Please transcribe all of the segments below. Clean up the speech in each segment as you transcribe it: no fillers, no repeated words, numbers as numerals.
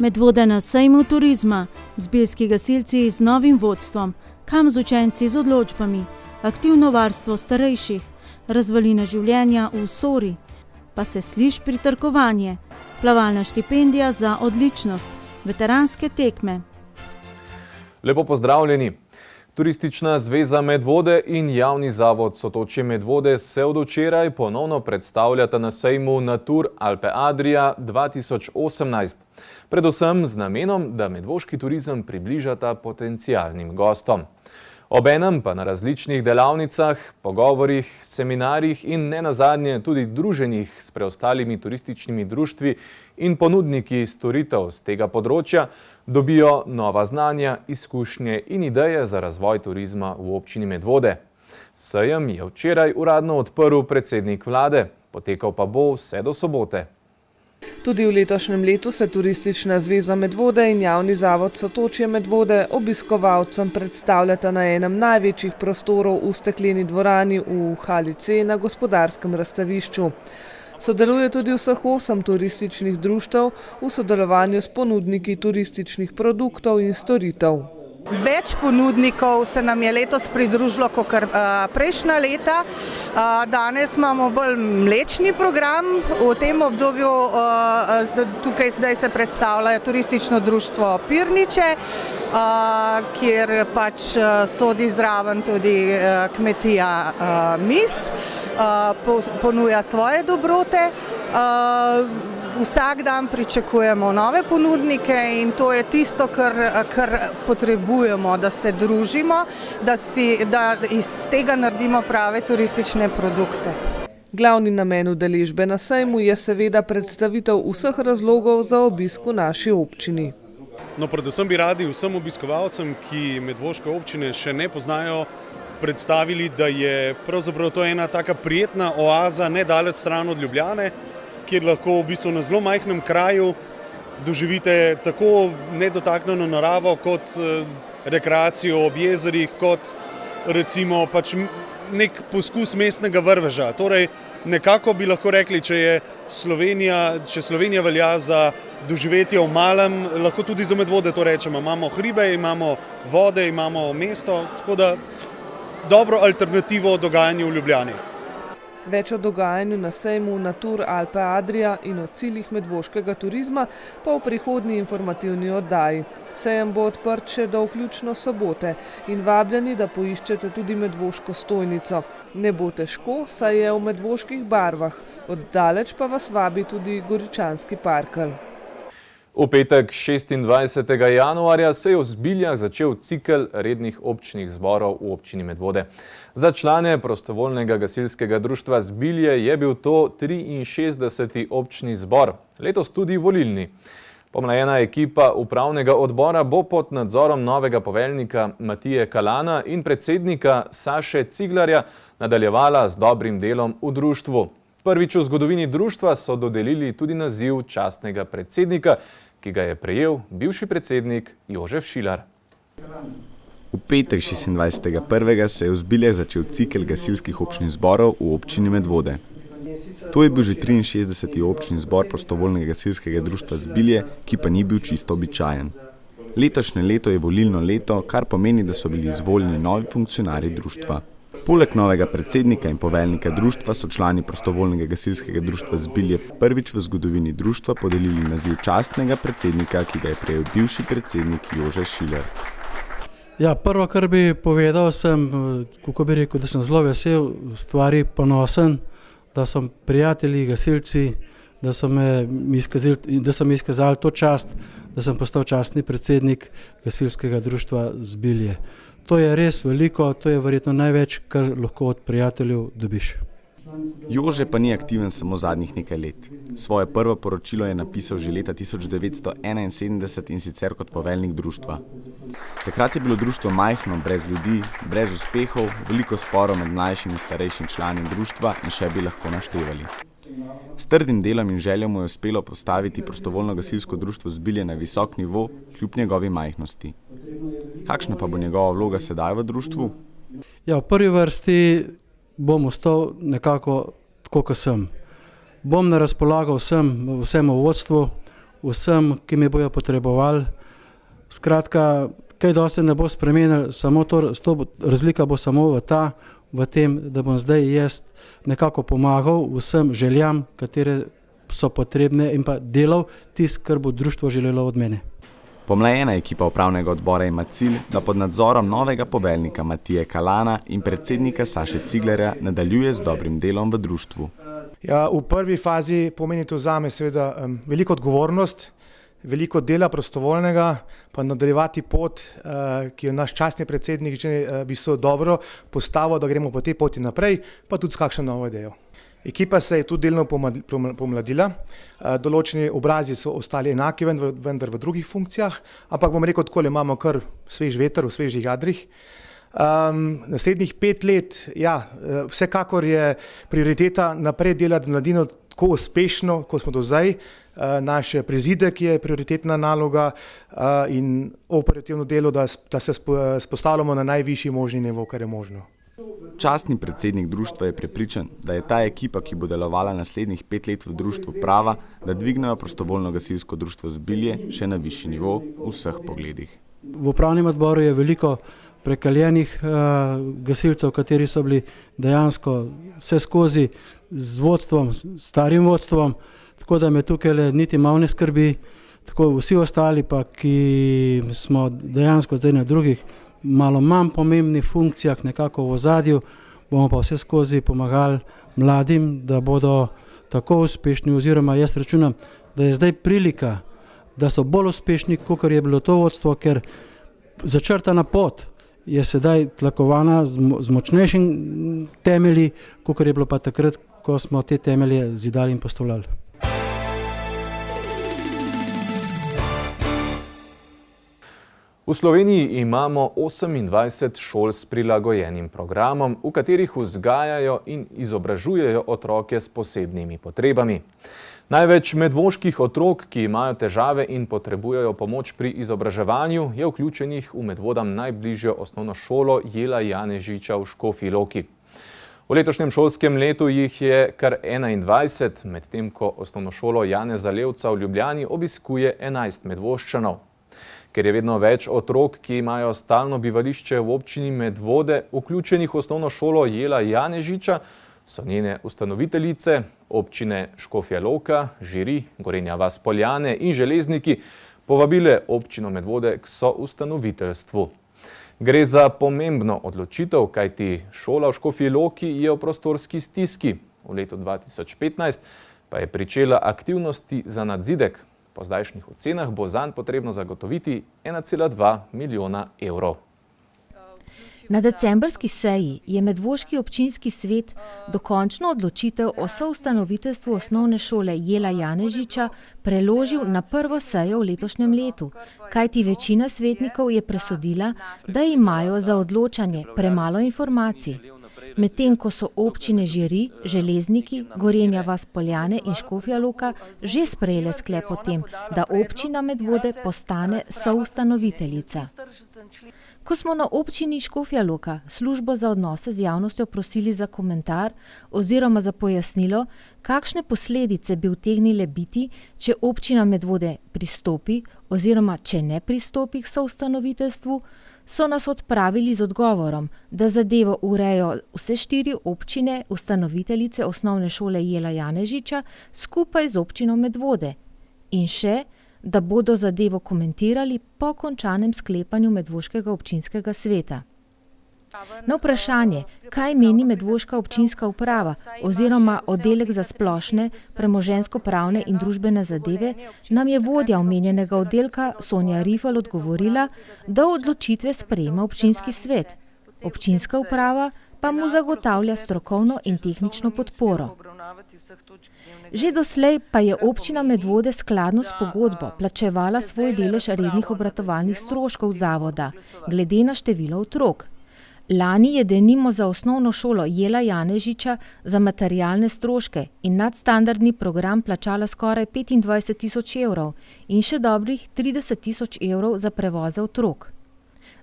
Medvode na sejmu turizma, zbiljski gasilci z novim vodstvom, kam z učenci z odločbami, aktivno varstvo starejših, razvaline življenja v Sori, pa se sliši pritrkovanje, plavalna štipendija za odličnost, veteranske tekme. Lepo pozdravljeni. Turistična zveza Medvode in javni zavod Sotočje Medvode se od včeraj ponovno predstavljata na sejmu Natur Alpe Adria 2018. Predvsem z namenom, da medvoški turizem približata potencialnim gostom. Obenem pa na različnih delavnicah, pogovorih, seminarjih in nenazadnje tudi druženjih s preostalimi turističnimi društvi in ponudniki storitev z tega področja dobijo nova znanja, izkušnje in ideje za razvoj turizma v občini Medvode. Sejem je včeraj uradno odprl predsednik vlade, potekal pa bo vse do sobote. Tudi v letošnjem letu se Turistična zveza Medvode in javni zavod Sotočje Medvode obiskovalcem predstavljata na enem največjih prostorov v stekleni dvorani v hali C na Gospodarskem razstavišču. Sodeluje tudi vseh 8 turističnih društev v sodelovanju s ponudniki turističnih produktov in storitev. Več ponudnikov se nam je letos pridružilo kot prejšnja leta. Danes imamo bolj mlečni program. V tem obdobju tukaj zdaj se predstavlja turistično društvo Pirniče, kjer pač sodi zraven tudi kmetija Mis, ponuja svoje dobrote. Vsak dan pričakujemo nove ponudnike in to je tisto, kar potrebujemo, da se družimo, da iz tega naredimo prave turistične produkte. Glavni namen udeležbe na sejmu je seveda predstavitev vseh razlogov za obisk v naši občini. Predvsem bi radi vsem obiskovalcem, ki medvoške občine še ne poznajo, predstavili, da je pravzaprav to ena taka prijetna oaza nedaleč stran od Ljubljane, kjer lahko v bistvu na zelo majhnem kraju doživite tako nedotaknjeno naravo kot rekreacijo ob jezerih, kot recimo pač nek poskus mestnega vrveža. Torej nekako bi lahko rekli, če Slovenija velja za doživetje v malem, lahko tudi za Medvode to rečemo. Imamo hribe, imamo vode, imamo mesto, tako da dobro alternativo dogajanju v Ljubljani. Več o dogajanju na sejmu Natur Alpe Adria in o ciljih medvoškega turizma pa v prihodnji informativni oddaji. Sejem bo odprt še do vključno sobote in vabljeni, da poiščete tudi medvoško stojnico. Ne bo težko, saj je v medvoških barvah, oddaleč pa vas vabi tudi Goričanski parkelj. V petek 26. januarja se je v Zbiljah začel cikel rednih občnih zborov v občini Medvode. Za člane prostovoljnega gasilskega društva Zbilje je bil to 63. občni zbor, letos tudi volilni. Pomlajena ekipa upravnega odbora bo pod nadzorom novega poveljnika Matije Kalana in predsednika Saše Ciglarja nadaljevala z dobrim delom v društvu. Prvič v zgodovini društva so dodelili tudi naziv častnega predsednika, ki ga je prejel bivši predsednik Jožef Šilar. V petek 26.1. se je v Zbiljah začel cikel gasilskih občnih zborov v občini Medvode. To je bil že 63. občni zbor prostovoljnega gasilskega društva Zbilje, ki pa ni bil čisto običajen. Letošnje leto je volilno leto, kar pomeni, da so bili izvoljeni novi funkcionarji društva. Poleg novega predsednika in poveljnika društva so člani prostovoljnega gasilskega društva Zbilje prvič v zgodovini društva podelili naziv častnega predsednika, ki ga je prejel bivši predsednik Jožef Šilar. Ja, prvo, kar bi povedal, kako bi rekel, da sem zelo vesel, stvari ponosen, da so prijatelji, gasilci, da so mi izkazali to čast, da sem postal častni predsednik gasilskega društva Zbilje. To je res veliko, to je verjetno največ, kar lahko od prijateljev dobiš. Jože pa ni aktiven samo zadnjih nekaj let. Svoje prvo poročilo je napisal že leta 1971 in sicer kot poveljnik društva. Takrat je bilo društvo majhno, brez ljudi, brez uspehov, veliko sporov med mlajšim in starejšim člani društva in še bi lahko naštevali. S trdim delom in željo mu je uspelo postaviti prostovoljno gasilsko društvo Zbilje na visok nivo, kljub njegovi majhnosti. Kakšna pa bo njegova vloga sedaj v društvu? Ja, v prvi vrsti bom ostal nekako tako, kot sem. Bom na razpolago vsem v vodstvu, vsem, ki me bojo potrebovali. Skratka, kaj dosti ne bo spremenil, samo razlika bo samo v tem, da bom zdaj jaz nekako pomagal vsem željam, katere so potrebne in pa delal tisto, kar bo društvo želelo od mene. Pomlajena ekipa upravnega odbora ima cilj, da pod nadzorom novega poveljnika Matije Kalana in predsednika Saše Ciglerja nadaljuje z dobrim delom v društvu. Ja, v prvi fazi pomeni to zame seveda veliko odgovornost, veliko dela prostovoljnega, pa nadaljevati pot, ki jo naš častni predsednik že bi so dobro postavil, da gremo po tej poti naprej, pa tudi s kakšno novo idejo. Ekipa se je tudi delno pomladila, določeni obrazi so ostali enaki, vendar v drugih funkcijah, ampak bom rekel takole, imamo kar svež veter v svežih jadrih. Naslednjih 5 let, ja, vsekakor je prioriteta naprej delati mladino tako uspešno, kot smo do zdaj. Naš prizidek je prioritetna naloga in operativno delo, da se spostavljamo na najvišji možni nivo, kar je možno. Častni predsednik društva je prepričan, da je ta ekipa, ki bo delovala naslednjih 5 let v društvu, prava, da dvignejo prostovoljno gasilsko društvo Zbilje še na višji nivo v vseh pogledih. V upravnem odboru je veliko prekaljenih gasilcev, kateri so bili dejansko vse skozi z vodstvom, starim vodstvom, tako da me tukaj niti malo ne skrbi, tako vsi ostali pa, ki smo dejansko zdaj na drugih malo manj pomembnih funkcijah, nekako v ozadju, bomo pa vse skozi pomagali mladim, da bodo tako uspešni, oziroma jaz računam, da je zdaj prilika, da so bolj uspešni, kot je bilo to vodstvo, ker začrtana pot je sedaj tlakovana z močnejšim temelji, kot je bilo pa takrat, ko smo te temelje zidali in postavljali. V Sloveniji imamo 28 šol s prilagojenim programom, v katerih vzgajajo in izobražujejo otroke s posebnimi potrebami. Največ medvoških otrok, ki imajo težave in potrebujejo pomoč pri izobraževanju, je vključenih v Medvodam najbližjo osnovno šolo Jela Janežiča v Škofji Loki. V letošnjem šolskem letu jih je kar 21, medtem ko osnovno šolo Janeza Levca v Ljubljani obiskuje 11 Medvoščanov. Ker je vedno več otrok, ki imajo stalno bivališče v občini Medvode, vključenih v osnovno šolo Jela Janežiča, so njene ustanoviteljice, občine Škofja Loka, Žiri, Gorenja vas - Poljane in Železniki povabile občino Medvode k soustanoviteljstvu. Gre za pomembno odločitev, kajti šola v Škofji Loki je v prostorski stiski. V letu 2015 pa je pričela aktivnosti za nadzidek. Po zdajšnjih ocenah bo zanj potrebno zagotoviti 1,2 milijona evrov. Na decembrski seji je Medvoški občinski svet dokončno odločitev o soustanoviteljstvu osnovne šole Jela Janežiča preložil na prvo sejo v letošnjem letu, kajti večina svetnikov je presodila, da imajo za odločanje premalo informacij. Medtem ko so občine Žiri, Železniki, Gorenja vas - Poljane in Škofja Loka že sprejele sklep o tem, da občina Medvode postane soustanoviteljica. Ko smo na občini Škofja Loka službo za odnose z javnostjo prosili za komentar oziroma za pojasnilo, kakšne posledice bi utegnile biti, če občina Medvode pristopi oziroma če ne pristopi k soustanoviteljstvu, so nas odpravili z odgovorom, da zadevo urejo vse 4 občine ustanoviteljice osnovne šole Jela Janežiča skupaj z občino Medvode in še, da bodo zadevo komentirali po končanem sklepanju Medvoškega občinskega sveta. Na vprašanje, kaj meni Medvoška občinska uprava oziroma oddelek za splošne, premoženjsko-pravne in družbene zadeve, nam je vodja omenjenega oddelka Sonja Rifel odgovorila, da odločitve sprejema občinski svet. Občinska uprava pa mu zagotavlja strokovno in tehnično podporo. Že doslej pa je občina Medvode skladno s pogodbo plačevala svoj delež rednih obratovalnih stroškov zavoda, glede na število otrok. Lani je denimo za osnovno šolo Jela Janežiča za materialne stroške in nadstandardni program plačala skoraj 25 000 evrov in še dobrih 30 000 evrov za prevoze otrok.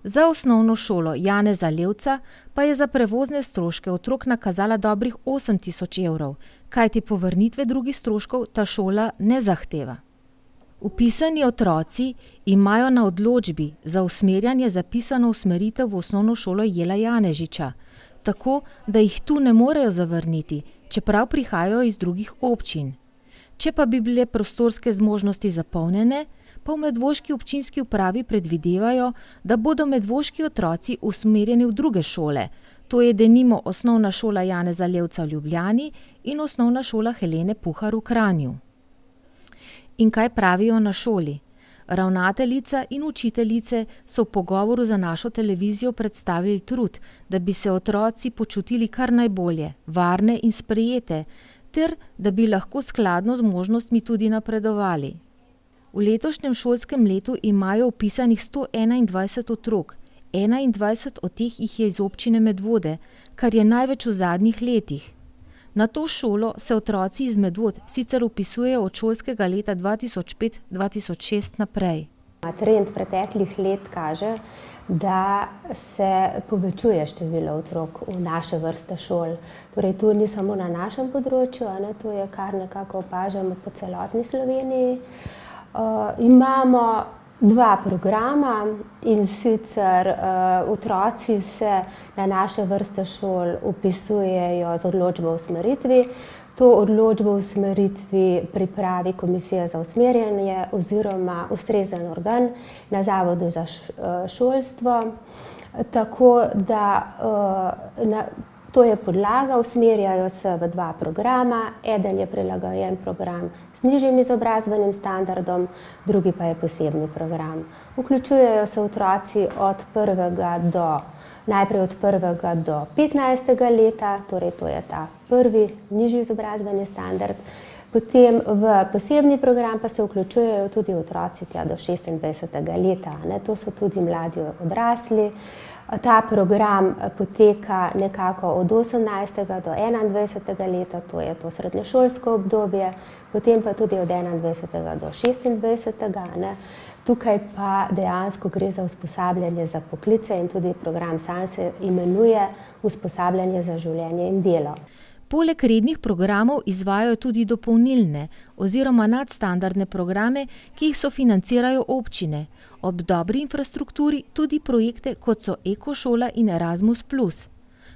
Za osnovno šolo Janeza Levca pa je za prevozne stroške otrok nakazala dobrih 8 000 evrov, kajti povrnitve drugih stroškov ta šola ne zahteva. Vpisani otroci imajo na odločbi za usmerjanje zapisano usmeritev v osnovno šolo Jela Janežiča, tako da jih tu ne morejo zavrniti, čeprav prihajajo iz drugih občin. Če pa bi bile prostorske zmožnosti zapolnjene, pa v medvoški občinski upravi predvidevajo, da bodo medvoški otroci usmerjeni v druge šole, to je denimo osnovna šola Janeza Levca v Ljubljani in osnovna šola Helene Puhar v Kranju. In kaj pravijo na šoli? Ravnateljica in učiteljice so v pogovoru za našo televizijo predstavili trud, da bi se otroci počutili kar najbolje, varne in sprejete, ter da bi lahko skladno z možnostmi tudi napredovali. V letošnjem šolskem letu imajo vpisanih 121 otrok, 21 od teh jih je iz občine Medvode, kar je največ v zadnjih letih. Na to šolo se otroci iz Medvod sicer vpisujejo od šolskega leta 2005-2006 naprej. Trend preteklih let kaže, da se povečuje število otrok v naše vrste šol. Torej, to ni samo na našem področju, to je kar nekako opažamo po celotni Sloveniji. Imamo dva programa, in sicer otroci se na naše vrste šol vpisujejo z odločbo o usmeritvi. To odločbo o usmeritvi pripravi Komisija za usmerjanje oziroma ustrezen organ na Zavodu za šolstvo. Tako da to je podlaga, usmerjajo se v dva programa, eden je prilagojen program z nižjim izobrazbenim standardom, drugi pa je posebni program. Vključujejo se otroci najprej od 1. do 15. leta, torej to je ta prvi nižji izobrazbeni standard, potem v posebni program pa se vključujejo tudi otroci tja do 26. leta, to so tudi mladi odrasli. Ta program poteka nekako od 18. do 21. leta, to je to srednješolsko obdobje, potem pa tudi od 21. do 26. Tukaj pa dejansko gre za usposabljanje za poklice in tudi program sam se imenuje usposabljanje za življenje in delo. Poleg rednih programov izvajajo tudi dopolnilne oziroma nadstandardne programe, ki jih sofinancirajo občine. Ob dobri infrastrukturi tudi projekte, kot so Ekošola in Erasmus+.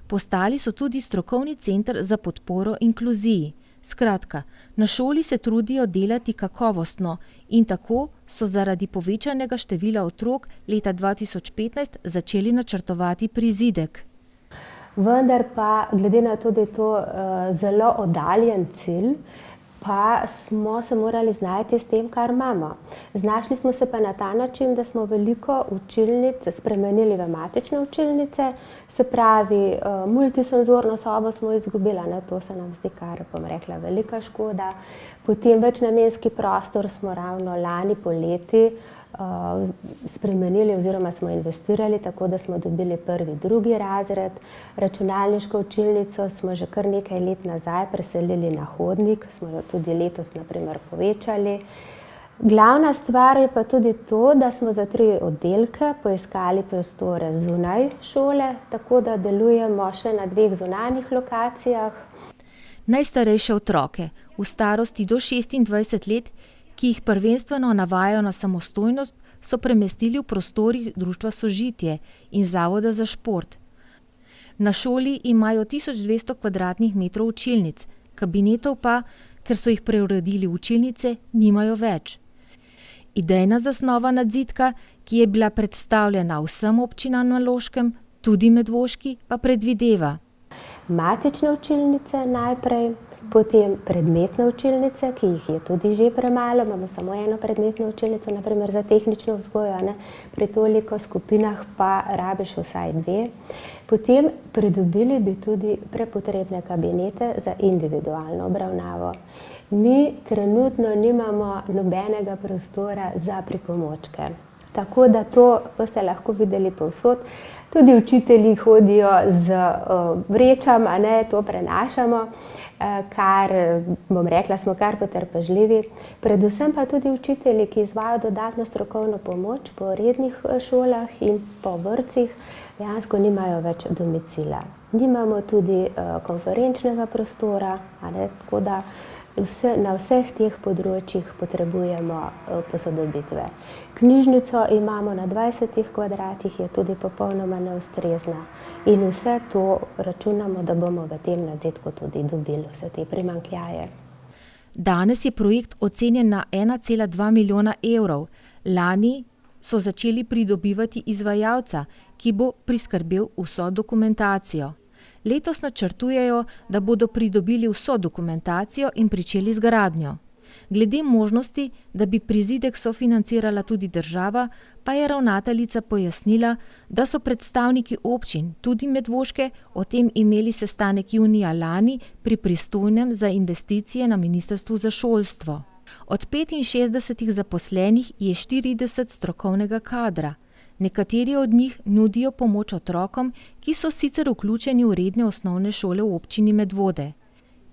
Postali so tudi strokovni center za podporo inkluziji. Skratka, na šoli se trudijo delati kakovostno in tako so zaradi povečanega števila otrok leta 2015 začeli načrtovati prizidek. Vendar pa, glede na to, da je to zelo oddaljen cilj, pa smo se morali znajti s tem, kar imamo. Znašli smo se pa na ta način, da smo veliko učilnic spremenili v matične učilnice, se pravi, multisenzorno sobo smo izgubili, to se nam zdi kar, bom rekla, velika škoda. Potem večnamenski prostor smo ravno lani poleti spremenili oziroma smo investirali, tako da smo dobili prvi, drugi razred. Računalniško učilnico smo že kar nekaj let nazaj preselili na hodnik, smo jo tudi letos na primer povečali. Glavna stvar je pa tudi to, da smo za 3 oddelke poiskali prostore zunaj šole, tako da delujemo še na 2 zunanjih lokacijah. Najstarejše otroke v starosti do 26 let, ki jih prvenstveno navajajo na samostojnost, so premestili v prostorih Društva Sožitje in Zavoda za šport. Na šoli imajo 1200 kvadratnih metrov učilnic, kabinetov pa, ker so jih preuredili v učilnice, nimajo več. Idejna zasnova nadzidka, ki je bila predstavljena vsem občinam na Loškem, tudi medvoški, pa predvideva matične učilnice najprej, potem predmetne učilnice, ki jih je tudi že premalo, imamo samo eno predmetno učilnico, naprimer za tehnično vzgojo, pri toliko skupinah pa rabiš vsaj 2. Potem pridobili bi tudi prepotrebne kabinete za individualno obravnavo. Mi trenutno nimamo nobenega prostora za pripomočke. Tako da to boste lahko videli povsod. Tudi učitelji hodijo z vrečam, to prenašamo, kar, bom rekla, smo kar potrpežljivi. Predvsem pa tudi učitelji, ki izvajajo dodatno strokovno pomoč po rednih šolah in po vrtcih, dejansko nimajo več domicila. Nimamo tudi konferenčnega prostora, tako da Na vseh teh področjih potrebujemo posodobitve. Knjižnico imamo na 20 kvadratih, je tudi popolnoma neustrezna in vse to računamo, da bomo v tem nadzetku tudi dobili vse te primanjkljaje. Danes je projekt ocenjen na 1,2 milijona evrov. Lani so začeli pridobivati izvajalca, ki bo priskrbel vso dokumentacijo. Letos načrtujejo, da bodo pridobili vso dokumentacijo in pričeli z gradnjo. Glede možnosti, da bi prizidek sofinancirala tudi država, pa je ravnateljica pojasnila, da so predstavniki občin, tudi Medvoške, o tem imeli sestanek junija lani pri pristojnem za investicije na Ministrstvu za šolstvo. Od 65 zaposlenih je 40 strokovnega kadra. Nekateri od njih nudijo pomoč otrokom, ki so sicer vključeni v redne osnovne šole v občini Medvode.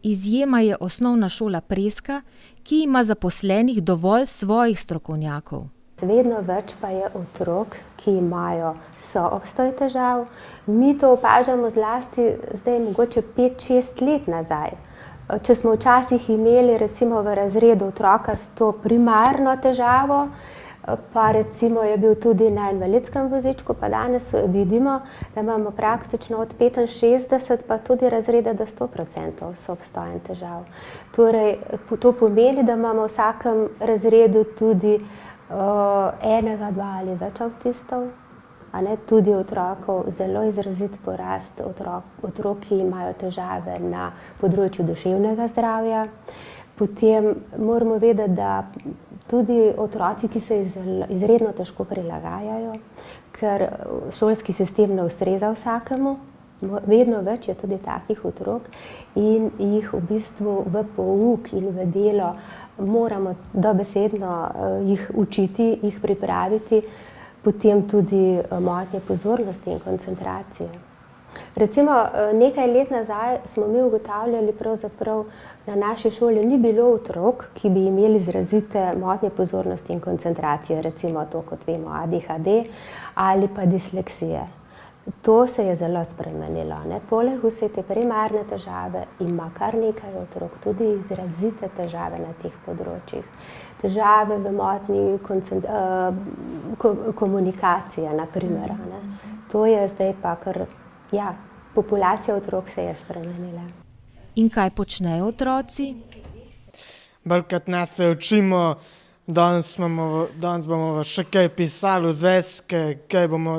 Izjema je osnovna šola Preska, ki ima zaposlenih dovolj svojih strokovnjakov. Vedno več pa je otrok, ki imajo soobstoj težav. Mi to opažamo zlasti zdaj mogoče 5-6 let nazaj. Če smo včasih imeli recimo v razredu otroka s to primarno težavo, pa recimo je bil tudi na invalidskem vozičku, pa danes vidimo, da imamo praktično od 65 pa tudi razrede do 100% soobstojen težav. Torej, to pomeni, da imamo v vsakem razredu tudi enega, dva ali več avtistov, tudi otrokov, zelo izrazit porast otrok, ki imajo težave na področju duševnega zdravja. Potem moramo vedeti, da tudi otroci, ki se izredno težko prilagajajo, ker šolski sistem ne ustreza vsakemu, vedno več je tudi takih otrok in jih v bistvu v pouk in v delo moramo dobesedno jih učiti, jih pripraviti, potem tudi motnje pozornosti in koncentracije. Recimo nekaj let nazaj smo mi ugotavljali, pravzaprav na naši šoli ni bilo otrok, ki bi imeli izrazite motnje pozornosti in koncentracije, recimo to, kot vemo, ADHD ali pa disleksije. To se je zelo spremenilo. Poleg vse te primarne težave ima kar nekaj otrok tudi izrazite težave na teh področjih. Težave v motnji komunikacije, na primer. To je zdaj pa kar, populacija otrok se je spremenila. In kaj počnejo otroci? Bolj nas se učimo, danes bomo še kaj pisali v zvezke, kaj bomo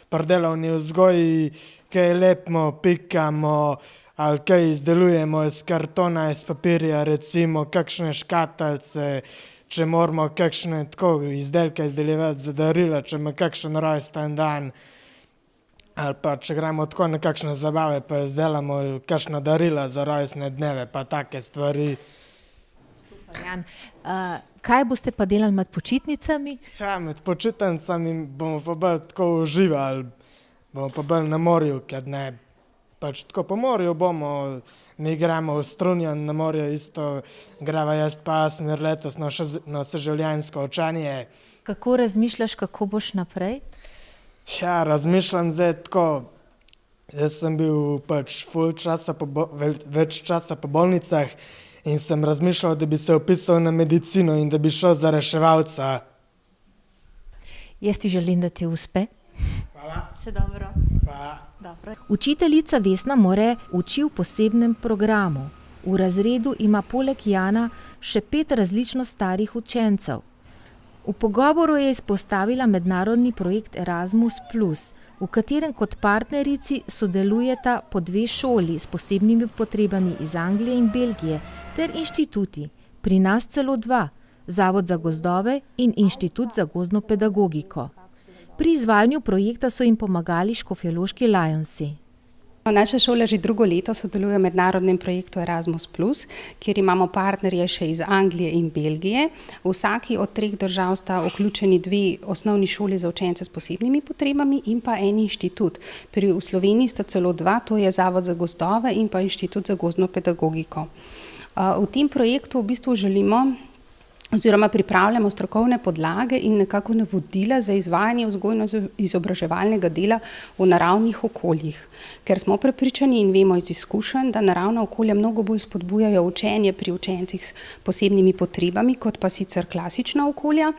pri delovni vzgoji, kaj lepimo, pikamo, ali kaj izdelujemo iz kartona, iz papirja, recimo kakšne škatlice, če moramo kakšne tako izdelke izdeljevati za darila, če ima kakšen rojsten dan, ali pa če gremo tako na kakšne zabave, pa izdelamo kakšna darila za rojstne dneve, pa take stvari. Super, Jan. Kaj boste pa delali med počitnicami? Med počitnicami bomo pa bolj tako uživali, bomo pa bolj na morju, ker ne, pač tako po morju bomo, mi igramo v Strunjan na morju, isto grava jaz pa smer letos na vseživljenjsko učenje. Kako razmišljaš, kako boš naprej? Razmišljam zdaj tako, jaz sem bil pač več časa po bolnicah in sem razmišljal, da bi se vpisal na medicino in da bi šel za reševalca. Jaz ti želim, da ti uspe. Hvala. Vse dobro. Hvala. Dobro. Učiteljica Vesna More uči v posebnem programu. V razredu ima poleg Jana še 5 različno starih učencev. V pogovoru je izpostavila mednarodni projekt Erasmus+, v katerem kot partnerici sodelujeta po 2 šoli s posebnimi potrebami iz Anglije in Belgije ter inštituti, pri nas celo 2, Zavod za gozdove in Inštitut za gozdno pedagogiko. Pri izvajanju projekta so jim pomagali škofjeloški Lionsi. Naša šola že drugo leto sodeluje v mednarodnem projektu Erasmus+, kjer imamo partnerje še iz Anglije in Belgije. V vsaki od 3 držav sta vključeni 2 osnovni šoli za učence s posebnimi potrebami in pa en inštitut. V Sloveniji sta celo 2, to je Zavod za gozdove in pa Inštitut za gozdno pedagogiko. V tem projektu v bistvu želimo oziroma pripravljamo strokovne podlage in nekako navodila za izvajanje vzgojno-izobraževalnega dela v naravnih okoljih. Ker smo prepričani in vemo iz izkušenj, da naravna okolja mnogo bolj spodbujajo učenje pri učencih s posebnimi potrebami, kot pa sicer klasična okolja.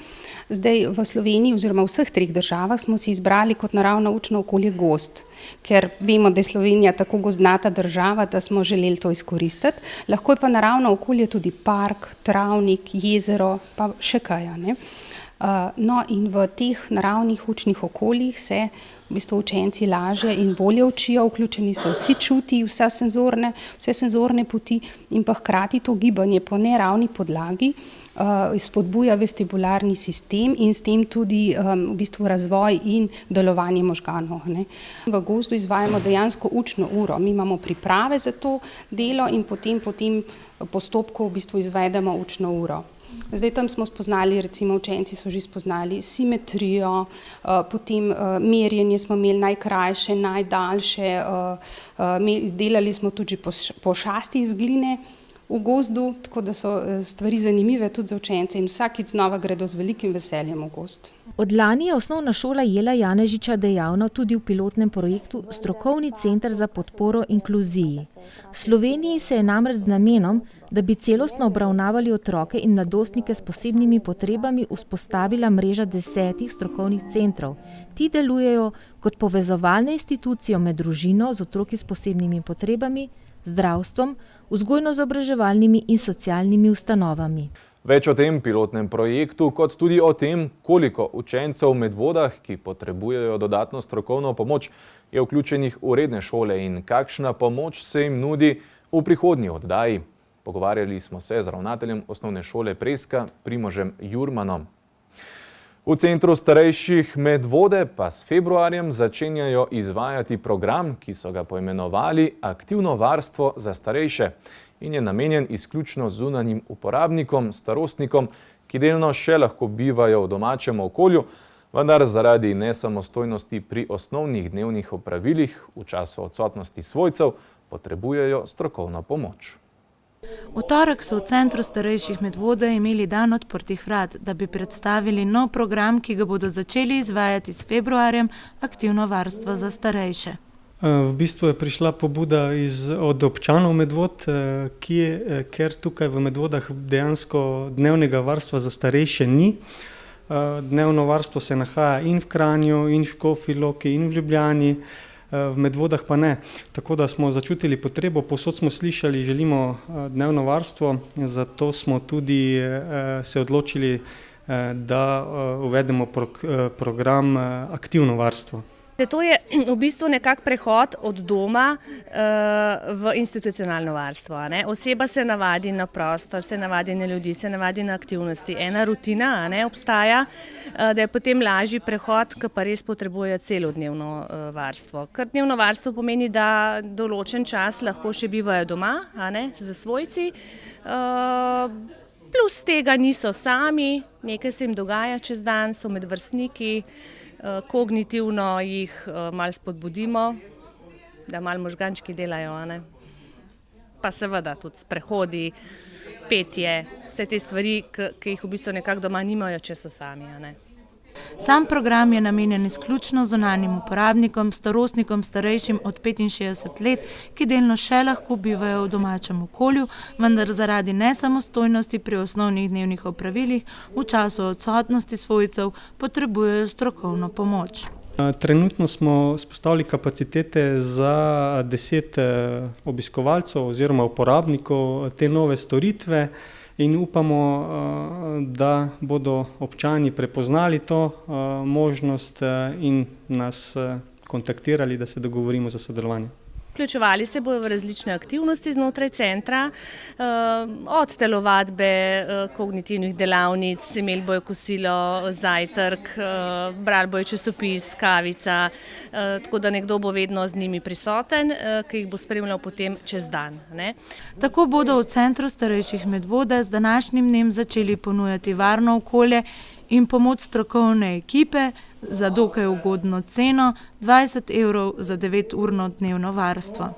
Zdaj v Sloveniji oziroma v vseh 3 državah smo si izbrali kot naravno učno okolje gozd, ker vemo, da je Slovenija tako gozdnata država, da smo želeli to izkoristiti. Lahko je pa naravno okolje tudi park, travnik, jezero, pa še kaj. No in v teh naravnih učnih okoljih se v bistvu učenci lažje in bolje učijo, vključeni so vsi čuti, vse senzorne poti in pa hkrati to gibanje po neravni podlagi spodbuja vestibularni sistem in s tem tudi v bistvu razvoj in delovanje možganov. V gozdu izvajamo dejansko učno uro. Mi imamo priprave za to delo in potem po tem postopku v bistvu izvedemo učno uro. Zdaj tam smo spoznali, recimo učenci so že spoznali simetrijo, potem merjenje smo imeli najkrajše, najdaljše, delali smo tudi pošasti iz gline v gozdu, tako da so stvari zanimive tudi za učence in vsakič znova gredo z velikim veseljem v gozd. Od lani je Osnovna šola Jela Janežiča dejavna tudi v pilotnem projektu Strokovni center za podporo inkluziji. V Sloveniji se je namreč z namenom, da bi celostno obravnavali otroke in mladostnike s posebnimi potrebami, vzpostavila mreža 10 strokovnih centrov. Ti delujejo kot povezovalne institucije med družino z otroki s posebnimi potrebami, zdravstvom, vzgojno-izobraževalnimi in socialnimi ustanovami. Več o tem pilotnem projektu, kot tudi o tem, koliko učencev v Medvodah, ki potrebujejo dodatno strokovno pomoč, je vključenih v redne šole in kakšna pomoč se jim nudi v prihodnji oddaji. Pogovarjali smo se z ravnateljem Osnovne šole Preska, Primožem Jurmanom. V Centru starejših Medvode pa s februarjem začenjajo izvajati program, ki so ga poimenovali Aktivno varstvo za starejše in je namenjen izključno zunanjim uporabnikom, starostnikom, ki delno še lahko bivajo v domačem okolju, vendar zaradi nesamostojnosti pri osnovnih dnevnih opravilih v času odsotnosti svojcev potrebujejo strokovno pomoč. V torek so v Centru starejših Medvode imeli dan odprtih vrat, da bi predstavili nov program, ki ga bodo začeli izvajati s februarjem, Aktivno varstvo za starejše. V bistvu je prišla pobuda od občanov Medvod, ker tukaj v Medvodah dejansko dnevnega varstva za starejše ni. Dnevno varstvo se nahaja in v Kranju, in v Škofji Loki, in v Ljubljani, v Medvodah pa ne. Tako da smo začutili potrebo, povsod smo slišali, želimo dnevno varstvo, zato smo tudi se odločili, da uvedemo program Aktivno varstvo. To je v bistvu nekak prehod od doma v institucionalno varstvo. Oseba se navadi na prostor, se navadi na ljudi, se navadi na aktivnosti. Ena rutina obstaja, da je potem lažji prehod, ki pa res potrebuje celodnevno varstvo. Ker dnevno varstvo pomeni, da določen čas lahko še bivajo doma, z svojci. Plus tega niso sami, nekaj se jim dogaja čez dan, so med vrstniki. Kognitivno jih malo spodbudimo, da malo možgančki delajo. Pa seveda tudi sprehodi, petje, vse te stvari, ki jih v bistvu nekako doma nimajo, če so sami. Sam program je namenjen izključno zunanjim uporabnikom, starostnikom starejšim od 65 let, ki delno še lahko bivajo v domačem okolju, vendar zaradi nesamostojnosti pri osnovnih dnevnih opravilih v času odsotnosti svojcev potrebujejo strokovno pomoč. Trenutno smo vzpostavili kapacitete za 10 obiskovalcev oziroma uporabnikov te nove storitve. In upamo, da bodo občani prepoznali to možnost in nas kontaktirali, da se dogovorimo za sodelovanje. Vključevali se bojo v različne aktivnosti znotraj centra, od telovadbe, kognitivnih delavnic, imeli bojo kosilo, zajtrk, brali bojo časopis, kavica, tako da nekdo bo vedno z njimi prisoten, ki jih bo spremljal potem čez dan. Tako bodo v Centru starejših Medvode z današnjim dnem začeli ponujati varno okolje in pomoč strokovne ekipe za dokaj ugodno ceno 20 € za 9-urno dnevno varstvo.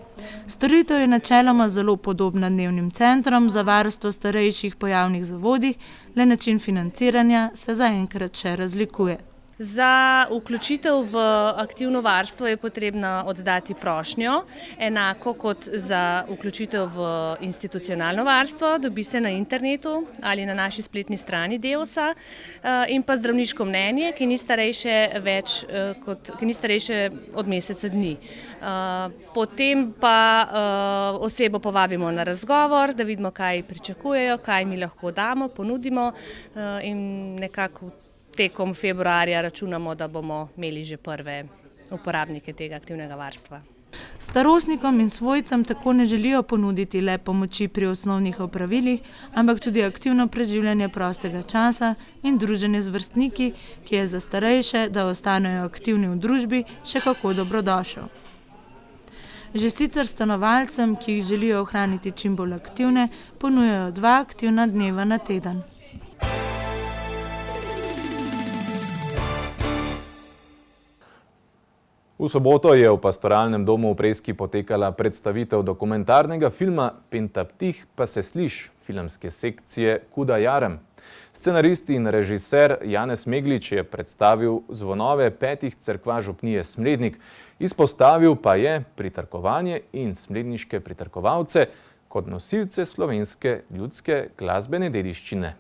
Storitev je načeloma zelo podobna dnevnim centrom za varstvo starejših po javnih zavodih, le način financiranja se zaenkrat še razlikuje. Za vključitev v aktivno varstvo je potrebno oddati prošnjo, enako kot za vključitev v institucionalno varstvo, dobi se na internetu ali na naši spletni strani Deosa, in pa zdravniško mnenje, ki ni starejše od meseca dni. Potem pa osebo povabimo na razgovor, da vidimo, kaj pričakujejo, kaj mi lahko damo, ponudimo, in nekako tekom februarja računamo, da bomo imeli že prve uporabnike tega aktivnega varstva. Starostnikom in svojcem tako ne želijo ponuditi le pomoči pri osnovnih opravilih, ampak tudi aktivno preživljanje prostega časa in druženje z vrstniki, ki je za starejše, da ostanejo aktivni v družbi, še kako dobrodošel. Že sicer stanovalcem, ki jih želijo ohraniti čim bolj aktivne, ponujajo 2 aktivna dneva na teden. V soboto je v pastoralnem domu v Preski potekala predstavitev dokumentarnega filma Pentaptih pa se sliš, filmske sekcije Kuda Jarem. Scenarist in režiser Janez Meglič je predstavil zvonove 5 cerkva župnije Smlednik, izpostavil pa je pritrkovanje in smledniške pritrkovalce kot nosilce slovenske ljudske glasbene dediščine.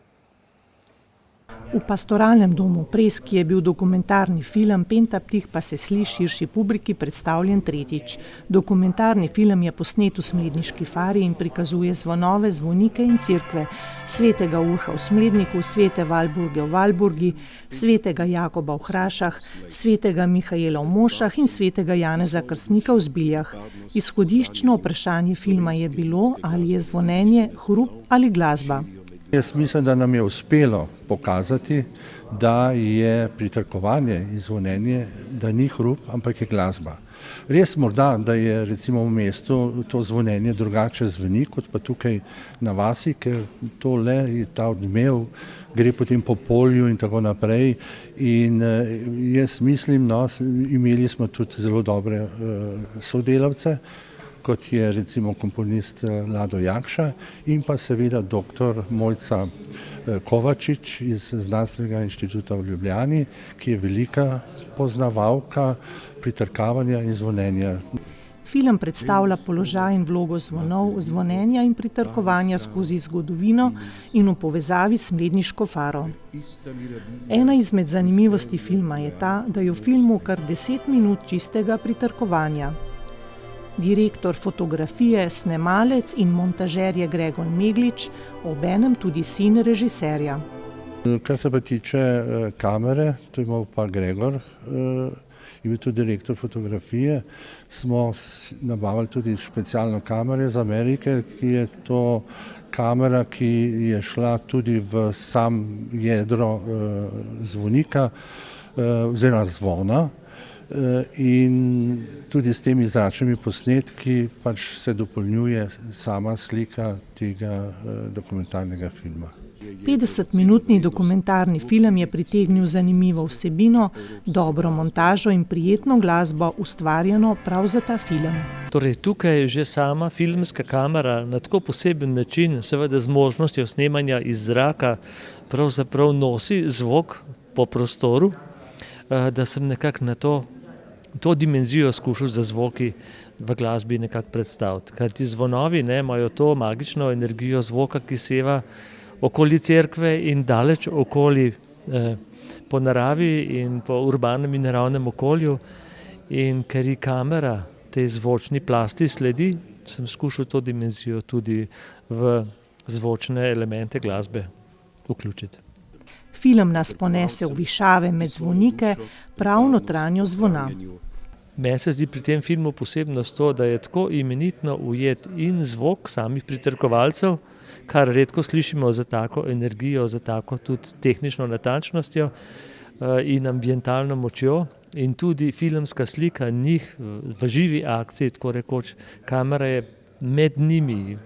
V pastoralnem domu v Preski je bil dokumentarni film Pentaptih pa se sliš širši publiki predstavljen tretjič. Dokumentarni film je posnet v Smledniški fari in prikazuje zvonove, zvonike in cerkve svetega Urha v Smledniku, svete Valburge v Valburgi, svetega Jakoba v Hrašah, svetega Mihaela v Mošah in svetega Janeza Krstnika v Zbiljah. Izhodiščno vprašanje filma je bilo, ali je zvonenje hrup ali glasba. Jaz mislim, da nam je uspelo pokazati, da je pritrkovanje in zvonjenje, da ni hrup, ampak je glasba. Res morda, da je recimo v mestu to zvonjenje drugače zveni, kot pa tukaj na vasi, ker to le je ta odmev, gre potem po polju in tako naprej. In jaz mislim, imeli smo tudi zelo dobre sodelavce, kot je recimo komponist Lado Jakša in pa seveda dr. Mojca Kovačič iz Znanstvenega inštituta v Ljubljani, ki je velika poznavalka pritrkavanja in zvonjenja. Film predstavlja položaj in vlogo zvonov, zvonjenja in pritrkovanja skozi zgodovino in v povezavi s Smledniško faro. Ena izmed zanimivosti filma je ta, da je v filmu kar 10 minut čistega pritrkovanja. Direktor fotografije, snemalec in montažer je Gregor Meglič, obenem tudi sin režiserja. Kar se pa tiče kamere, to je imel pa Gregor, je bil tudi direktor fotografije, smo nabavili tudi specialno kamero iz Amerike, ki je to kamera, ki je šla tudi v sam jedro zvonika oziroma zvona. In tudi s temi zračnimi posnetki pač se dopolnjuje sama slika tega dokumentarnega filma. 50-minutni dokumentarni film je pritegnil zanimivo vsebino, dobro montažo in prijetno glasbo, ustvarjeno prav za ta film. Torej, tukaj je že sama filmska kamera na tako poseben način, seveda z možnostjo snemanja iz zraka, pravzaprav nosi zvok po prostoru, da sem nekako na to dimenzijo skušal za zvoki v glasbi nekako predstaviti. Ker ti zvonovi imajo to magično energijo zvoka, ki seva okoli cerkve in daleč okoli po naravi in po urbanem in naravnem okolju. In ker ji kamera tej zvočni plasti sledi, sem skušal to dimenzijo tudi v zvočne elemente glasbe vključiti. Film nas ponese v višave med zvonike, prav notranjo zvona. Meni se zdi pri tem filmu posebnost to, da je tako imenitno ujet in zvok samih pritrkovalcev, kar redko slišimo za tako energijo, za tako tudi tehnično natančnostjo in ambientalno močjo, in tudi filmska slika njih v živi akciji, tako rekoč, kamera je med njimi,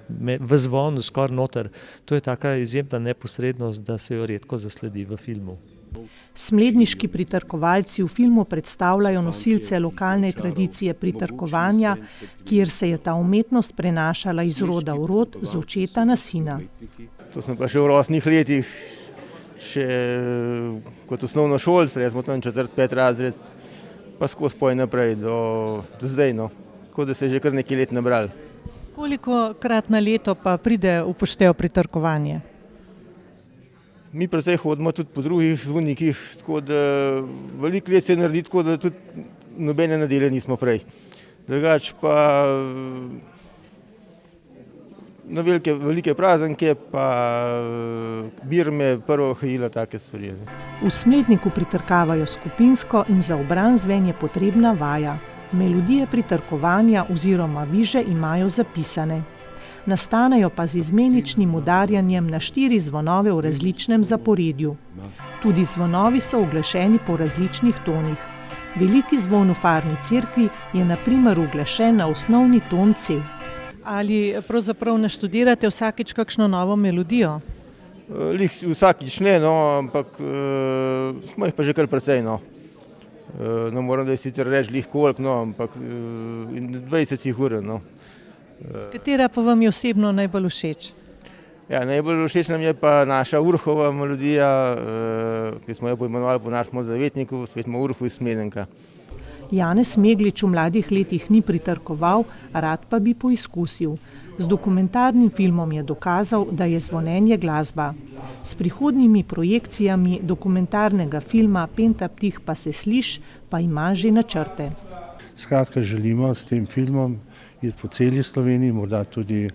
v zvonu, skoraj noter. To je taka izjemna neposrednost, da se jo redko zasledi v filmu. Smledniški pritrkovalci v filmu predstavljajo nosilce lokalne tradicije pritrkovanja, kjer se je ta umetnost prenašala iz roda v rod, z očeta na sina. To smo pa še v rosnih letih, še kot osnovnošolci, recimo tam 4.-5. razred, pa skozi poj naprej do zdaj, no. Tako da se je že kar nekaj let nabrali. Kolikokrat na leto pa pride v poštev pritrkovanje? Mi precej hodimo tudi po drugih zvonikih, tako da veliko let se naredi, tako da tudi nobene nedelje nismo prej. Drugače pa na velike praznike pa birme, prvo hajila, take stvari. V Smledniku pritrkavajo skupinsko in za obran zven je potrebna vaja. Melodije pritrkovanja oziroma viže imajo zapisane. Nastanejo pa z izmeničnim udarjanjem na 4 zvonove v različnem zaporedju. Tudi zvonovi so uglašeni po različnih tonih. Veliki zvon v farni cerkvi je na primer uglašen na osnovni ton C. Ali pravzaprav naštudirate vsakič kakšno novo melodijo? Vsakič ne, no, ampak smo jih pa že kar precej, no. No, moram da je sicer reči lih koliko, no, ampak 20 ur, no. Katera pa vam je osebno najbolj všeč? Ja, najbolj všeč nam je pa naša Urhova melodija, ki smo jo poimenovali po našemu zavetniku, svetemu Urhu iz Smlednika. Janez Meglič v mladih letih ni pritrkoval, rad pa bi poizkusil. Z dokumentarnim filmom je dokazal, da je zvonenje glasba. S prihodnjimi projekcijami dokumentarnega filma Pentaptih pa se sliš, pa ima že načrte. Skratka, želimo s tem filmom iti po celi Sloveniji, morda tudi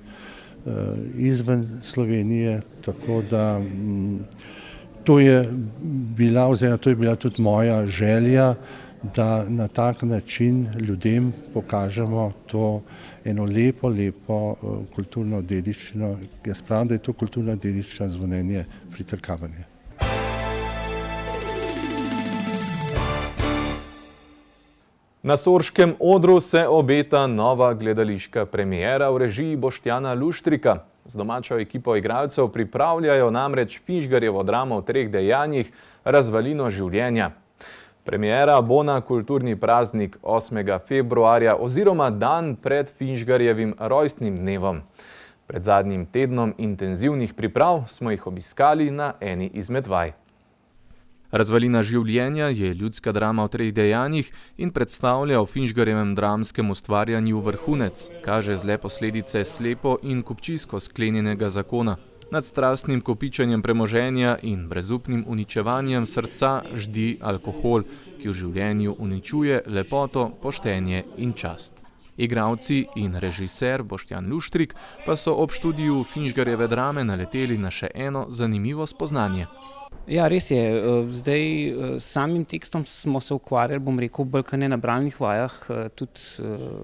izven Slovenije, tako da to je bila tudi moja želja, da na tak način ljudem pokažemo to eno lepo kulturno dediščino. Jaz pravim, da je to kulturna dediščina zvonjenje, pritrkavanje. Na Sorškem odru se obeta nova gledališka premiera v režiji Boštjana Luštrika. Z domačo ekipo igralcev pripravljajo namreč Finžgarjevo dramo v 3 dejanjih Razvalino življenja. Premiera bo na kulturni praznik 8. februarja oziroma dan pred Finžgarjevim rojstnim dnevom. Pred zadnjim tednom intenzivnih priprav smo jih obiskali na eni izmed vaj. Razvalina življenja je ljudska drama v 3 dejanjih in predstavlja v Finžgarjevem dramskem ustvarjanju vrhunec, kaže zle posledice slepo in kupčijsko sklenjenega zakona. Nad strastnim kopičenjem premoženja in brezupnim uničevanjem srca ždi alkohol, ki v življenju uničuje lepoto, poštenje in čast. Igralci in režiser Boštjan Luštrik pa so ob študiju Finžgarjeve drame naleteli na še eno zanimivo spoznanje. Ja, res je. Zdaj s samim tekstom smo se ukvarjali, bom rekel, bolj kot ne na bralnih vajah, tudi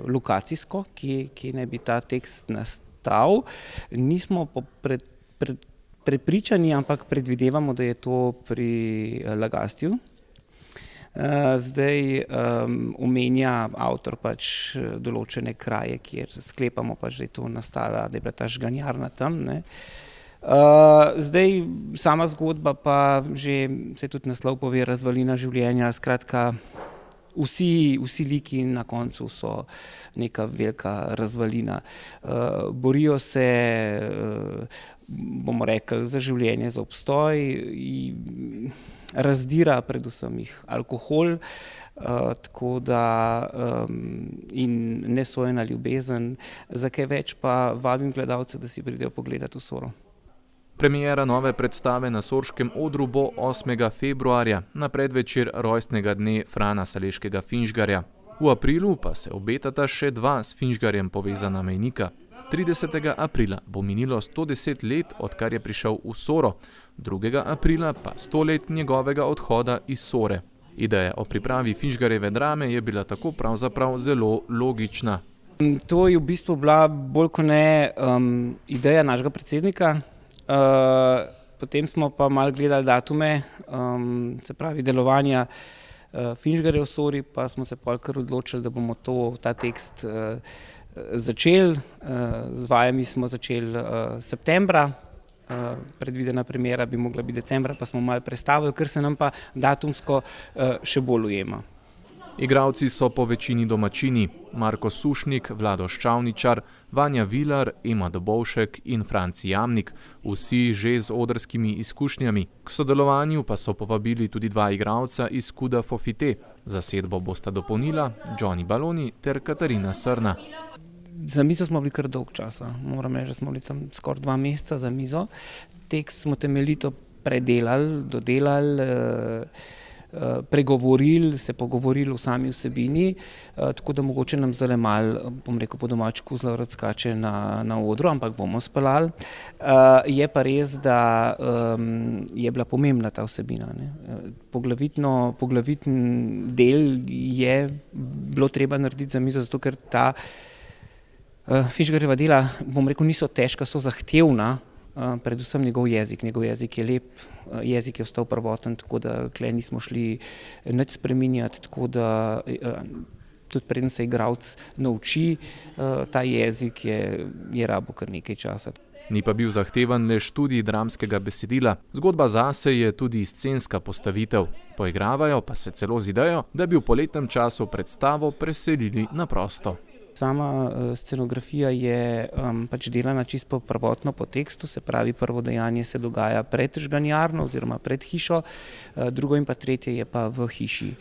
lokacijsko, kje naj bi ta tekst nastal. Nismo prepričani, ampak predvidevamo, da je to pri Lagastiju. Zdaj omenja avtor pač določene kraje, kjer sklepamo pač, da je to nastala, da je bila ta žganjarna tam, ne. Zdaj sama zgodba pa že se tudi naslov pove Razvalina življenja, skratka vsi liki na koncu so neka velika razvalina. Borijo se, bomo rekli, za življenje, za obstoj, razdira predvsem jih alkohol, tako da in nesojena ljubezen. Za kaj več pa vabim gledalce, da si pridejo pogledati v Soro. Premiera nove predstave na Sorškem odru bo 8. februarja, na predvečer rojstnega dne Frana Saleškega Finžgarja. V aprilu pa se obetata še 2 s Finžgarjem povezana mejnika. 30. aprila bo minilo 110 let, odkar je prišel v Soro, 2. aprila pa 100 let njegovega odhoda iz Sore. Ideja o pripravi Finžgarjeve drame je bila tako pravzaprav zelo logična. To je v bistvu bila bolj kot ne ideja našega predsednika. Potem smo pa malo gledali datume, se pravi delovanja Finžgarja v Sori, pa smo se pol kar odločili, da bomo ta tekst začeli. Z vajami smo začeli septembra, predvidena premiera bi mogla biti decembra, pa smo malo prestavili, ker se nam pa datumsko še bolj ujema. Igralci so po večini domačini: Marko Sušnik, Vlado Ščavničar, Vanja Vilar, Ema Dobovšek in Franci Jamnik, vsi že z odrskimi izkušnjami. K sodelovanju pa so povabili tudi 2 igralca iz Kuda Fofite. Zasedbo bosta dopolnila Johnny Baloni ter Katarina Srna. Za mizo smo bili kar dolg časa, moram reči, da smo bili tam skoraj 2 meseca za mizo. Tekst smo temeljito predelali, dodelali, pregovorili, se pogovorili o sami vsebini, tako da mogoče nam zdaj malo, bom rekel po domači, kuzla skače na odru, ampak bomo speljali. Je pa res, da je bila pomembna ta vsebina. Poglavitni del je bilo treba narediti za mizo, zato ker ta Finžgarjeva dela, bom rekel, niso težka, so zahtevna, predvsem njegov jezik. Njegov jezik je lep, jezik je ostal prvoten, tako da tukaj nismo šli nič spreminjati, tako da tudi preden se igralec nauči ta jezik, je rabo kar nekaj časa. Ni pa bil zahtevan le študij dramskega besedila. Zgodba zase je tudi scenska postavitev. Poigravajo pa se celo z idejo, da bi v poletnem času predstavo preselili na prosto. Sama scenografija je pač delana čisto prvotno po tekstu, se pravi, prvo dejanje se dogaja pred žganjarno oziroma pred hišo, drugo in pa tretje je pa v hiši.